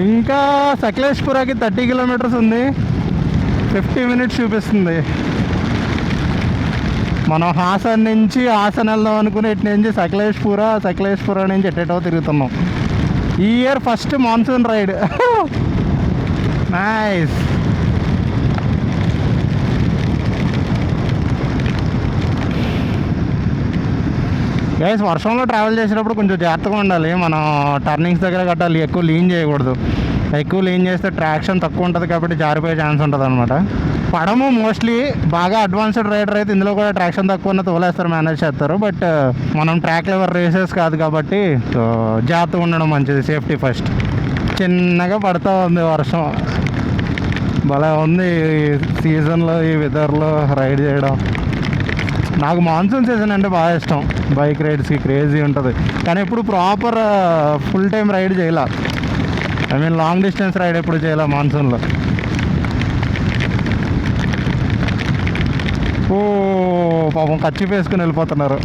ఇంకా సకలేష్పురాకి 30 కిలోమీటర్స్ ఉంది, 50 మినిట్స్ చూపిస్తుంది. మనం హాసన్ నుంచి హాసన్ వెళ్దాం అనుకుని ఇటు నుంచి సకలేష్పుర నుంచి ఎట్టేటో తిరుగుతున్నాం. ఈ year first monsoon ride. Nice. Guys, వర్షంలో ట్రావెల్ చేసేటప్పుడు కొంచెం జాగ్రత్తగా ఉండాలి. మనం టర్నింగ్స్ దగ్గర కట్టాలి, ఎక్కువ లీన్ చేయకూడదు. ఎక్కువ లీన్ చేస్తే ట్రాక్షన్ తక్కువ ఉంటుంది కాబట్టి జారిపోయే ఛాన్స్ ఉంటుంది అనమాట. పడము మోస్ట్లీ బాగా అడ్వాన్స్డ్ రైడర్ అయితే ఇందులో కూడా ట్రాక్షన్ తక్కువ ఉన్న తోలేస్తారు, మేనేజ్ చేస్తారు. బట్ మనం ట్రాక్ లెవర్ రేసెస్ కాదు కాబట్టి జాగ్రత్తగా ఉండడం మంచిది, సేఫ్టీ ఫస్ట్. చిన్నగా పడుతూ ఉంది వర్షం. భలే ఉంది ఈ సీజన్లో, ఈ వెదర్లో రైడ్ చేయడం. నాకు మాన్సూన్ సీజన్ అంటే బాగా ఇష్టం. బైక్ రైడ్స్కి క్రేజీ ఉంటుంది, కానీ ఎప్పుడు ప్రాపర్ ఫుల్ టైం రైడ్ చేయాల. I mean long distance ride ఎప్పుడు చేయాల మాన్సూన్లో. ఓ పాపం కచ్చి వేసుకుని వెళ్ళిపోతున్నారు.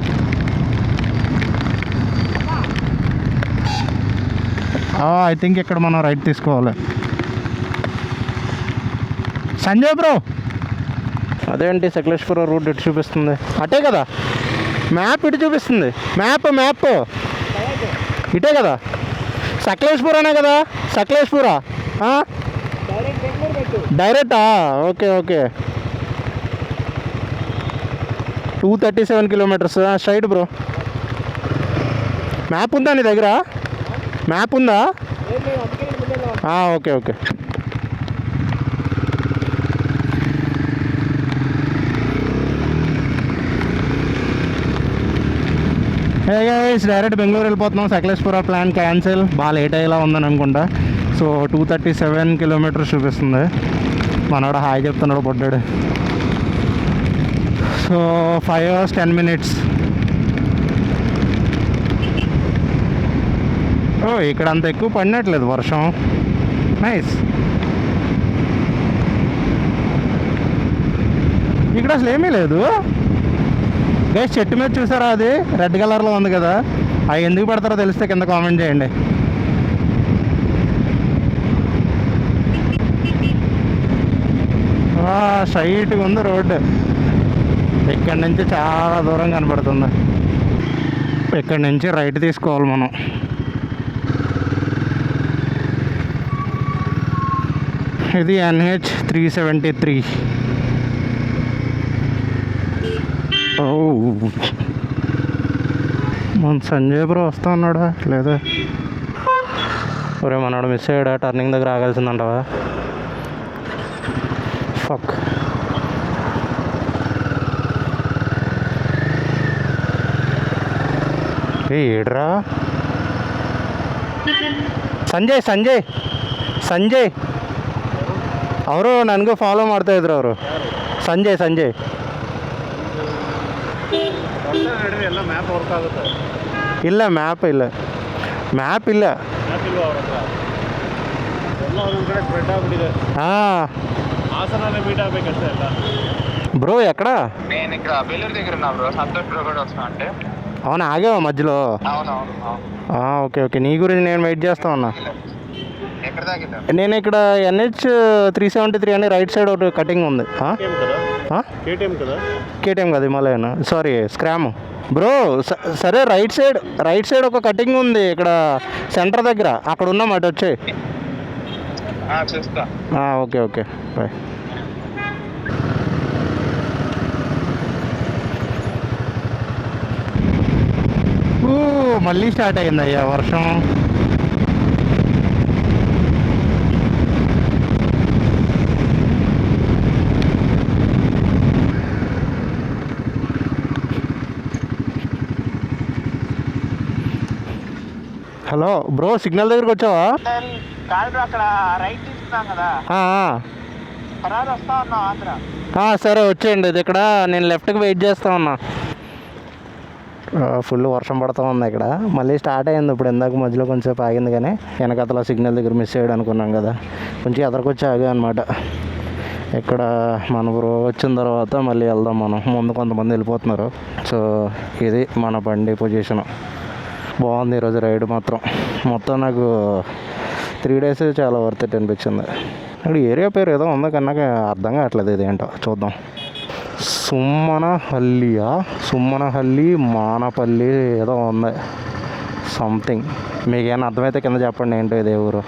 ఐ థింక్ ఇక్కడ మనం రైట్ తీసుకోవాలి. సంజయ్ బ్రో, అదేంటి సకలేష్పురం రూట్ ఇటు చూపిస్తుంది? అటే కదా మ్యాప్, ఇటు చూపిస్తుంది మ్యాప్ ఇటే కదా, సకలేష్పురానే కదా, సకలేష్పురా డైరెక్టా? Okay. 237 kilometres straight bro. Map ఉందా నీ దగ్గర? మ్యాప్ ఉందా? ఓకే. డైరెక్ట్ బెంగళూరు వెళ్ళిపోతున్నాం. సకలేష్పుర ప్లాన్ క్యాన్సిల్, బాగా లేట్ అయ్యేలా ఉందని అనుకుంటా. సో 237 కిలోమీటర్స్ చూపిస్తుంది. మనోడు హాయ్ చెప్తున్నాడు పొడ్డాడు. So 5 hours 10 minutes. ఇక్కడ అంత ఎక్కువ పడినట్లేదు వర్షం. నైస్. ఇక్కడ అసలు ఏమీ లేదు గైస్. చెట్టు మీద చూసారా, అది రెడ్ కలర్లో ఉంది కదా, అవి ఎందుకు పడతారో తెలిస్తే కింద కామెంట్ చేయండి. స్ట్రైట్గా ఉంది రోడ్డు. ఇక్కడి నుంచి చాలా దూరం కనపడుతుంది. ఇక్కడి నుంచి రైట్ తీసుకోవాలి మనం. ఇది NH 373. మన సంజయ్ బ్రో వస్తా ఉన్నాడా లేదా? ఒరే మనోడు మిస్ అయ్యాడా? టర్నింగ్ దగ్గర ఆగాల్సిందంటావా? ఫక్. ఏడ్రా ಸಂಜಯ್ ಅವರು ನನಗೂ ಫಾಲೋ ಮಾಡ್ತಾಯಿದ್ರು. ಅವರು ಸಂಜಯ್ ಇಲ್ಲ ಮ್ಯಾಪ್ ಇಲ್ಲ. బ్రో ఎక్కడ? నేను ఇక్కడ బెల్లూరు దగ్గర ఉన్నా బ్రో. సంతోష్ బ్రో కూడా వస్తున్నా అంటే. అవునా, ఆగావా మధ్యలో? ఓకే. నీ గురించి నేను వెయిట్ చేస్తా ఉన్నా. నేను ఇక్కడ NH 373 అని రైట్ సైడ్ ఒకటి కటింగ్ ఉంది. కేటీఎం కదా, హిమాలయన్, సారీ స్క్రామ్ బ్రో. సరే రైట్ సైడ్ ఒక కటింగ్ ఉంది ఇక్కడ సెంటర్ దగ్గర, అక్కడ ఉన్నాం, అటు వచ్చే. Okay bye. మళ్ళీ స్టార్ట్ అయిందయ్యా వర్షం. హలో బ్రో, సిగ్నల్ దగ్గరికి వచ్చావా? అక్కడ రైట్ తీసుకున్నాం కదా, వస్తా ఉన్నా ఆంధ్ర. సరే వచ్చేయండి. ఇది ఇక్కడ నేను లెఫ్ట్కి వెయిట్ చేస్తా ఉన్నా. ఫుల్ వర్షం పడుతూ ఉంది ఇక్కడ. మళ్ళీ స్టార్ట్ అయింది ఇప్పుడు. ఇందాక మధ్యలో కొంచెంసేపు ఆగింది, కానీ వెనకతల సిగ్నల్ దగ్గర మిస్ అయ్యాడు అనుకున్నాం కదా, కొంచెం ఎదరికొచ్చి ఆగా అనమాట. ఇక్కడ మన బ్రో వచ్చిన తర్వాత మళ్ళీ వెళ్దాం మనం. ముందు కొంతమంది వెళ్ళిపోతున్నారు. సో ఇది మన బండి పొజిషను. బాగుంది ఈరోజు రైడ్ మాత్రం. మొత్తం నాకు 3 days చాలా వర్త్ ఇట్ అనిపించింది. ఇక్కడ ఏరియా పేరు ఏదో ఉంది కానీ నాకు అర్థం కావట్లేదు ఇది ఏంటో చూద్దాం. సుమ్మనహల్లి మానపల్లి ఏదో ఉంది సంథింగ్. మీకు ఏమైనా అర్థమైతే కింద చెప్పండి ఏంటో ఇదే ఊరు.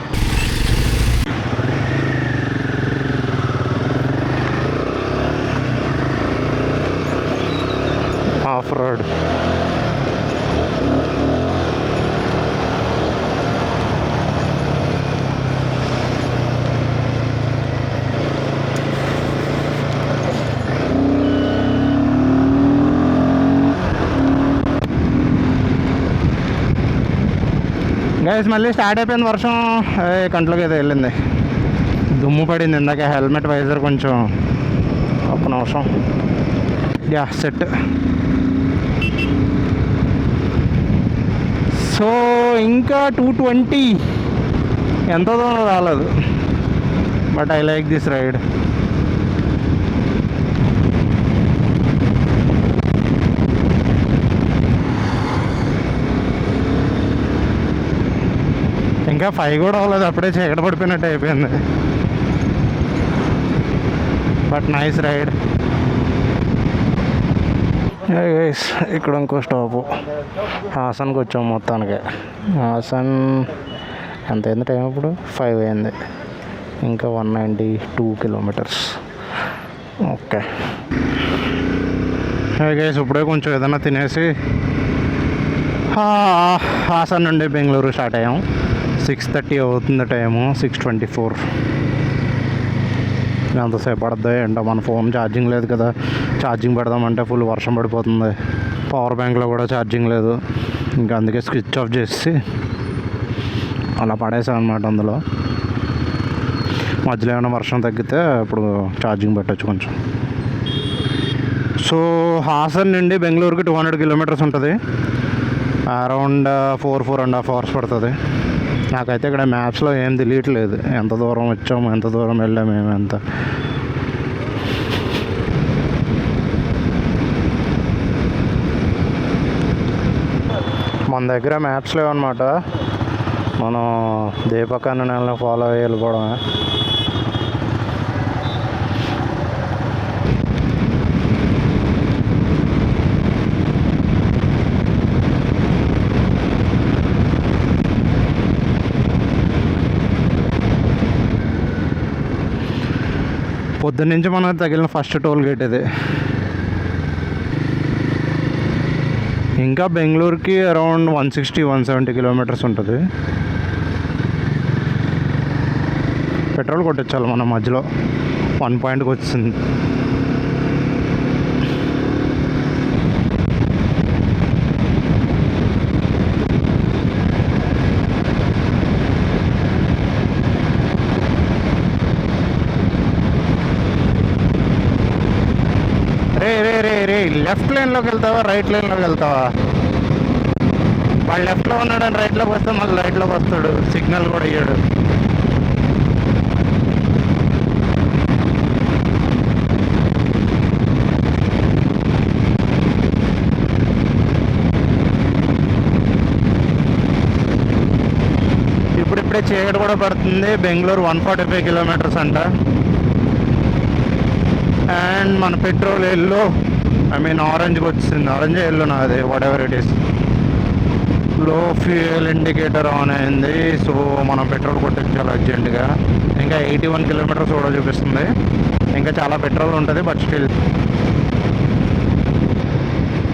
ఆఫ్ రోడ్ గైస్ మళ్ళీ స్టార్ట్ అయిపోయింది వర్షం. కంట్లోకి ఏదో వెళ్ళింది, దుమ్ము పడింది ఇందాక. హెల్మెట్ వైజర్ కొంచెం ఒక్క నిమిషం. Yeah set. సో ఇంకా 220 ఎంతో దూరం రాలేదు. But I like this ride. ఇంకా 5 కూడా అవ్వలేదు, అప్పుడే చీకటి పడిపోయినట్టు అయిపోయింది. But nice ride. ఇక్కడ ఇంకో స్టాపు హాసన్కి వచ్చాము మొత్తానికి. హాసన్ ఎంత అయింది టైం ఇప్పుడు? 5 అయింది. ఇంకా 192 కిలోమీటర్స్. ఓకే గైస్ ఇప్పుడే కొంచెం ఏదైనా తినేసి హాసన్ నుండి బెంగళూరు స్టార్ట్ అయ్యాం. 6:30 అవుతుంది టైము. 6:24. ఎంతసేపు పడుతుంది ఏంటో. మన ఫోన్ ఛార్జింగ్ లేదు కదా, ఛార్జింగ్ పెడదామంటే ఫుల్ వర్షం పడిపోతుంది. పవర్ బ్యాంక్లో కూడా ఛార్జింగ్ లేదు. ఇంకా అందుకే స్విచ్ ఆఫ్ చేసి అలా పడేసాం అనమాట. అందులో మధ్యలో ఏమైనా వర్షం తగ్గితే ఇప్పుడు ఛార్జింగ్ పెట్టచ్చు కొంచెం. సో హాసన్ నుండి బెంగళూరుకి 200 కిలోమీటర్స్ ఉంటుంది. అరౌండ్ 4.5 అవర్స్ పడుతుంది. నాకైతే ఇక్కడ మ్యాప్స్లో ఏం తెలియట్లేదు ఎంత దూరం వచ్చాము, ఎంత దూరం వెళ్ళాము, ఏమంత. మన దగ్గర మ్యాప్స్ లేవన్నమాట. మనం దీపకాన్ని నెలను ఫాలో అయ్యి వెళ్ళిపోవడమే. పొద్దున్నుంచి మనకు తగిలిన ఫస్ట్ టోల్ గేట్ ఇది. ఇంకా బెంగళూరుకి అరౌండ్ 160-170 కిలోమీటర్స్ ఉంటుంది. పెట్రోల్ కొట్టించాలి మనం మధ్యలో. 1 పాయింట్కి వచ్చింది. లెఫ్ట్ లైన్లోకి వెళ్తావా రైట్ లైన్లోకి వెళ్తావా? వాడు లెఫ్ట్లో ఉన్నాడని రైట్లోకి వస్తే మళ్ళీ రైట్లోకి వస్తాడు. సిగ్నల్ కూడా ఇయ్యాడు. ఇప్పుడిప్పుడే చీకటి కూడా పడుతుంది. బెంగళూరు 145 కిలోమీటర్స్ అంట. అండ్ మన పెట్రోల్ ఎల్లో ఆరెంజ్కి వచ్చింది. ఆరెంజ్ ఎల్లో నాది, వాట్ ఎవర్ ఇట్ ఈస్. లో ఫ్యూయల్ ఇండికేటర్ ఆన్ అయింది. సో మనం పెట్రోల్ కొట్టించాలి అర్జెంటుగా. ఇంకా 81 కిలోమీటర్స్ కూడా చూపిస్తుంది. ఇంకా చాలా పెట్రోల్ ఉంటుంది బట్ స్టిల్.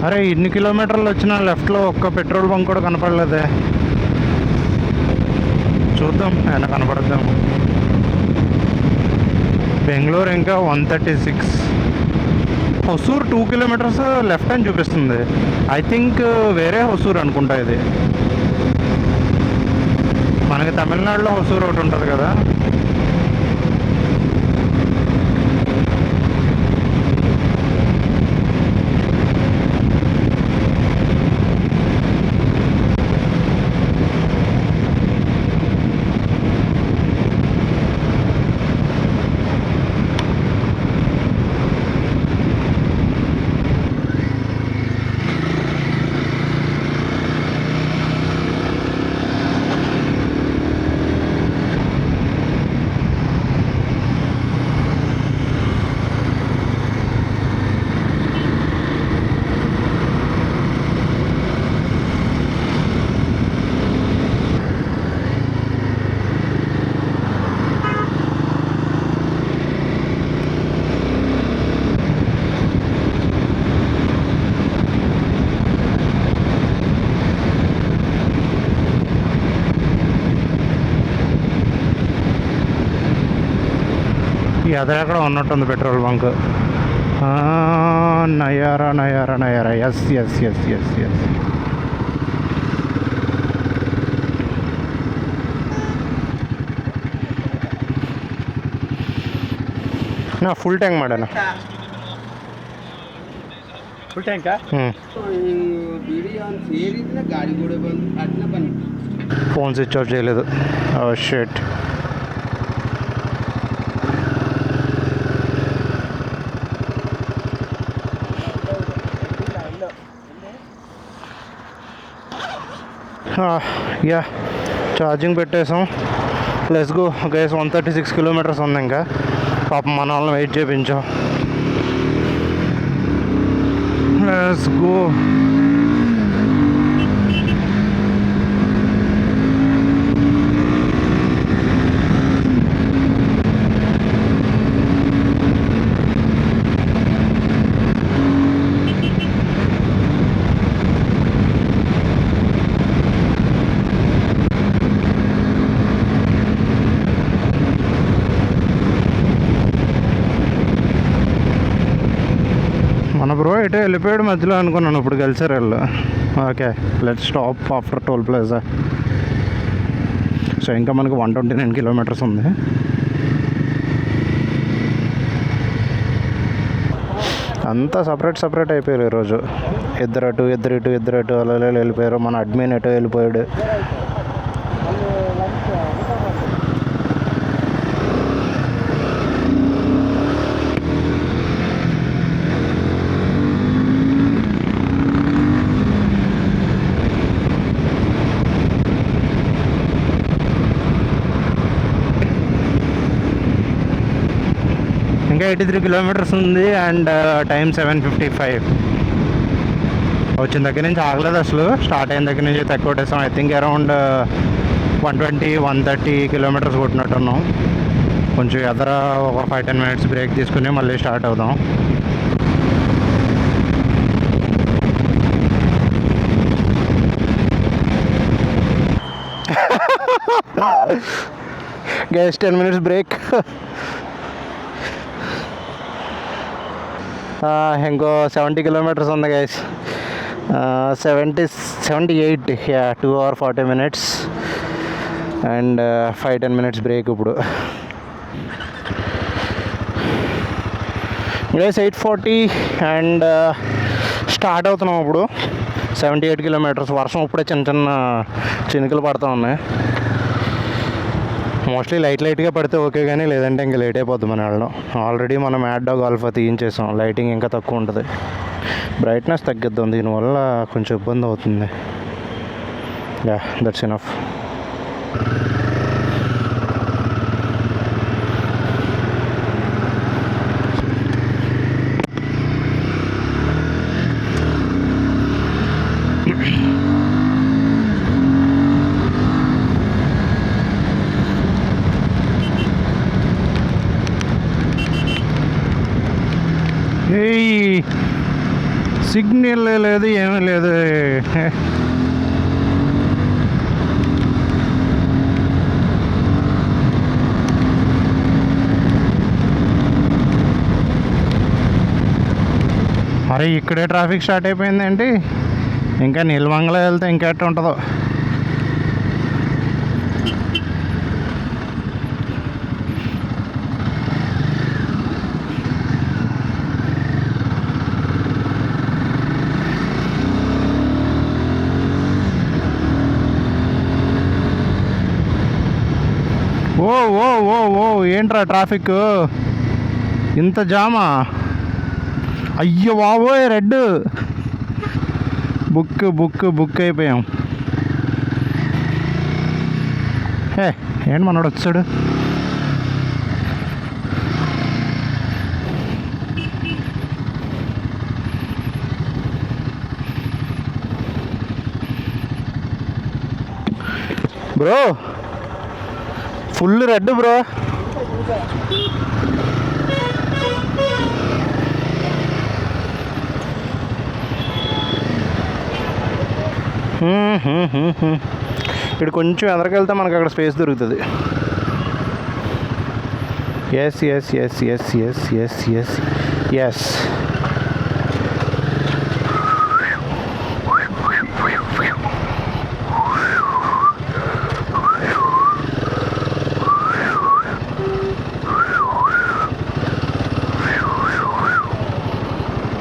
అరే ఇన్ని కిలోమీటర్లు వచ్చినా లెఫ్ట్లో ఒక్క పెట్రోల్ బంక్ కూడా కనపడలేదే. చూద్దాం ఏమైనా కనపడద్దాం. బెంగళూరు ఇంకా 136. హొసూర్ 2 కిలోమీటర్స్ లెఫ్ట్ అని చూపిస్తుంది. ఐ థింక్ వేరే హొసూర్ అనుకుంటా ఇది. మనకి తమిళనాడులో హొసూర్ ఒకటి ఉంటుంది కదా. ఈ ఎక్కడ ఉన్నట్టుంది petrol bunk. Nayara Nayara Nayara, yes yes yes yes yes. ನಾ ಫುಲ್ ಟ್ಯಾಂಕ್ ಮಾಡೋಣ. ಫುಲ್ ಟ್ಯಾಂಕಾ? ఫోన్ స్విచ్ ఆఫ్ చేయలేదు. Oh shit. యా ఛార్జింగ్ పెట్టేసాం. Let's go guys. 136 కిలోమీటర్స్ ఉంది ఇంకా. పాపం మన వాళ్ళని వెయిట్ చేయించాం. Let's go. మన బ్రో ఎటో వెళ్ళిపోయాడు మధ్యలో అనుకున్నాను. ఇప్పుడు కలిసారు వాళ్ళు. Okay, let stop after toll plaza. So ఇంకా మనకు 129 కిలోమీటర్స్ ఉంది. అంతా సపరేట్ అయిపోయారు ఈరోజు. ఇద్దరు అటు అలా వెళ్ళిపోయారు. మన అడ్మిన్ ఎటో వెళ్ళిపోయాడు. ఇంకా 83 కిలోమీటర్స్ ఉంది. And time 7:55. వచ్చిన దగ్గర నుంచి ఆగలేదు అసలు. స్టార్ట్ అయిన దగ్గర నుంచి తక్కువ కొట్టేసాం. ఐ థింక్ అరౌండ్ 120-130 కిలోమీటర్స్ కొట్టినట్టున్నాం. కొంచెం ఎదర ఒక 5-10 మినిట్స్ బ్రేక్ తీసుకుని మళ్ళీ స్టార్ట్ అవుదాం. Guys 10 minutes break. ఇంకో 70 కిలోమీటర్స్ ఉంది guys. 78. Yeah 2 hours 40 minutes and 5-10 minutes break ఇప్పుడు. గైస్ 8:40 అండ్ స్టార్ట్ అవుతున్నాం ఇప్పుడు. 78 కిలోమీటర్స్. వర్షం ఇప్పుడే చిన్న చినుకులు పడుతూ ఉన్నాయి. మోస్ట్లీ లైట్గా పడితే ఓకే, కానీ లేదంటే ఇంకా లేట్ అయిపోద్ది మన వెళ్ళడం. ఆల్రెడీ మనం మ్యాడ్ డాగ్ ఆల్ఫా తీయించేసాం. లైటింగ్ ఇంకా తక్కువ ఉంటుంది. బ్రైట్నెస్ తగ్గిద్దాం. దీనివల్ల కొంచెం ఇబ్బంది అవుతుంది. Yeah that's enough. సిగ్నల్ లేదు, ఏమీ లేదు. అరే ఇక్కడే ట్రాఫిక్ స్టార్ట్ అయిపోయిందేంటి? ఇంకా నీలమంగళ వెళ్తే ఇంకా ఎట్లా ఉంటుందో. ఓ ఓ ఓ ఓ ఏంట్రా ట్రాఫిక్ ఇంత జామా? అయ్యో బాబోయ్, రెడ్. బుక్ అయిపోయాం. ఏంటి మనోడు వచ్చాడు? Bro full red bro. ఇక్కడ కొంచెం ఎదరికి వెళ్తే మనకు అక్కడ స్పేస్ దొరుకుతుంది. Yes yes yes yes yes yes yes yes.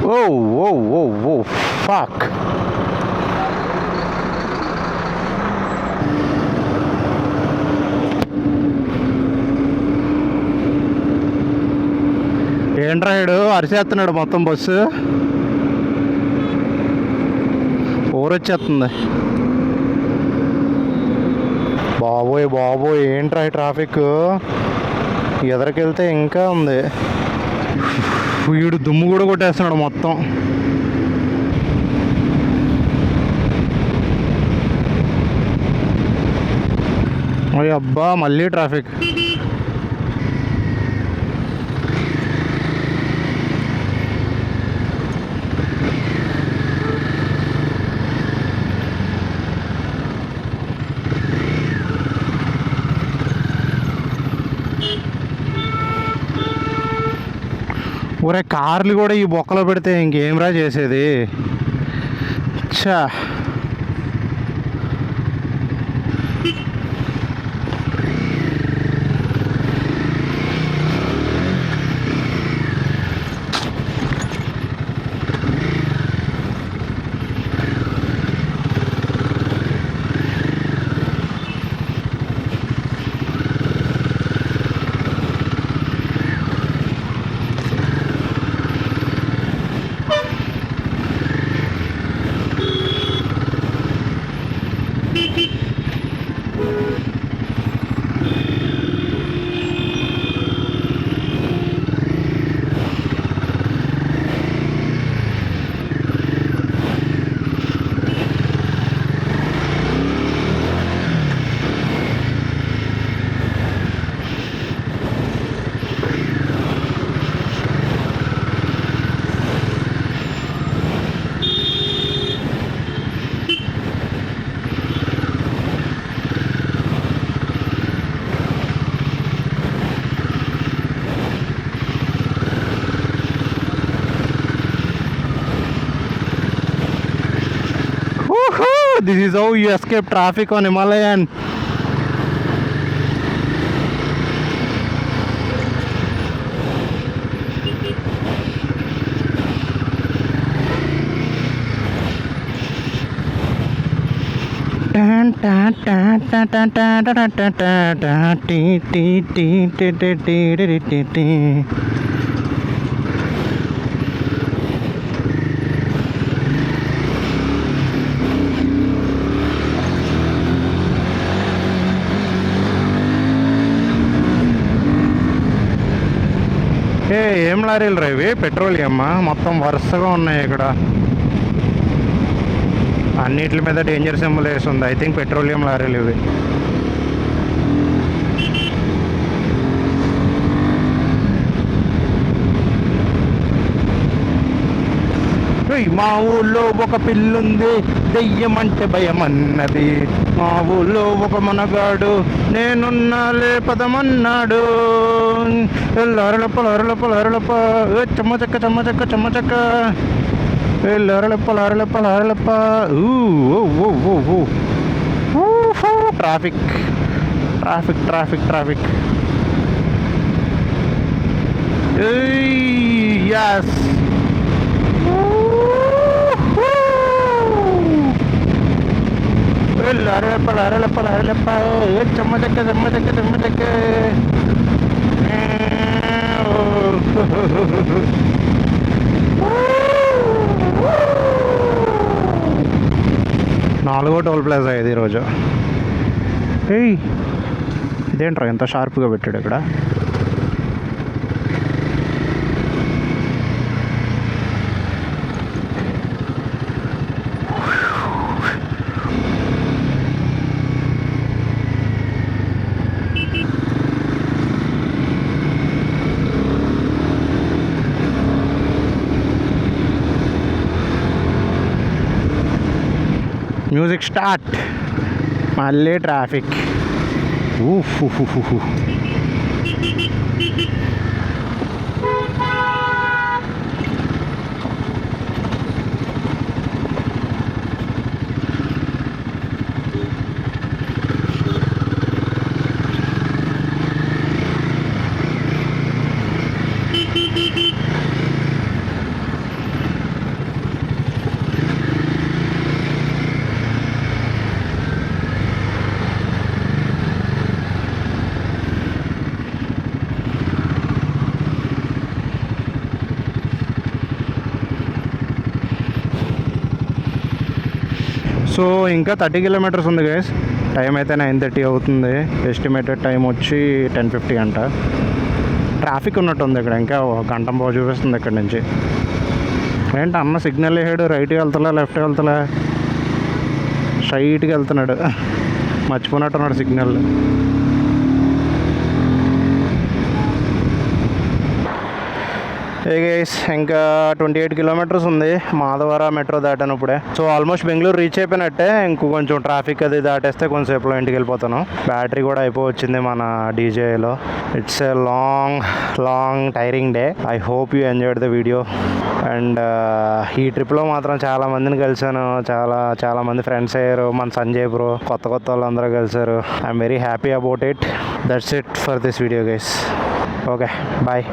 Whoa, whoa, whoa, whoa, fuck. ఏంట్రా ఇడు అరిసేస్తున్నాడు మొత్తం బస్సు. ఊరొచ్చేస్తుంది. బాబోయ్ బాబోయ్ ఏంట్రా ఈ ట్రాఫిక్. ఎదరికెళ్తే ఇంకా ఉంది. వీడు దుమ్ము కూడా కొట్టేస్తున్నాడు మొత్తం. అయ్య అబ్బా మళ్ళీ ట్రాఫిక్. ఒరే కార్లు కూడా ఈ బొక్కలో పెడితే ఇంకేంరా చేసేది. ఛా, this is how you escape traffic on Himalayan. ఏం లారీలు రా ఇవి? పెట్రోలియమ్మా మొత్తం వరుసగా ఉన్నాయి ఇక్కడ. అన్నిటి మీద డేంజర్ సింబల్ వేసి ఉంది. ఐ థింక్ పెట్రోలియం లారీలు ఇవి. మా ఊళ్ళో ఒక పిల్లుంది, దెయ్యం అంటే భయం అన్నది. మా ఊళ్ళో ఒక మనగాడు, నేనున్నా లేపదమన్నాడు. అరలప్ప చెమ్మచక్క చెమ్మచక్క చెమ్మచక్క అరలప్ప. Traffic traffic traffic traffic. yes. అరలప్ప చెమ్మచక్క చెమ్మచక్క చెమ్మచక్క. 4వ టోల్ ప్లాజా ఇది ఈరోజు. ఇదేంట్రా ఎంత షార్ప్గా పెట్టాడు ఇక్కడ. Music start. మళ్ళీ ట్రాఫిక్. సో ఇంకా 30 కిలోమీటర్స్ ఉంది గైస్. టైం అయితే 9:30 అవుతుంది. ఎస్టిమేటెడ్ టైం వచ్చి 10:50 అంట. ట్రాఫిక్ ఉన్నట్టుంది ఇక్కడ, ఇంకా గంట బాగా చూపిస్తుంది ఇక్కడ నుంచి. ఏంటి అన్న సిగ్నల్ వేసాడు, రైట్కి వెళ్తలే లెఫ్ట్కి వెళ్తలే, స్ట్రైట్కి వెళ్తున్నాడు. మర్చిపోయినట్టున్నాడు సిగ్నల్. గైస్ ఇంకా 28 కిలోమీటర్స్ ఉంది మాధవరం మెట్రో దాటాను ఇప్పుడే. సో ఆల్మోస్ట్ బెంగళూరు రీచ్ అయిపోయినట్టే. ఇంకో కొంచెం ట్రాఫిక్ అది దాటేస్తే కొంచెంసేపులో ఇంటికి వెళ్ళిపోతాను. బ్యాటరీ కూడా అయిపోవచ్చింది మన డీజేలో. It's a long tiring day. I hope you enjoyed the video. And ఈ ట్రిప్లో మాత్రం చాలా మందిని కలిసాను, చాలా మంది ఫ్రెండ్స్ అయ్యారు. మన సంజయ్ బ్రో, కొత్త వాళ్ళందరూ కలిసారు. I'm very happy about it. That's it for this video guys. Okay, bye.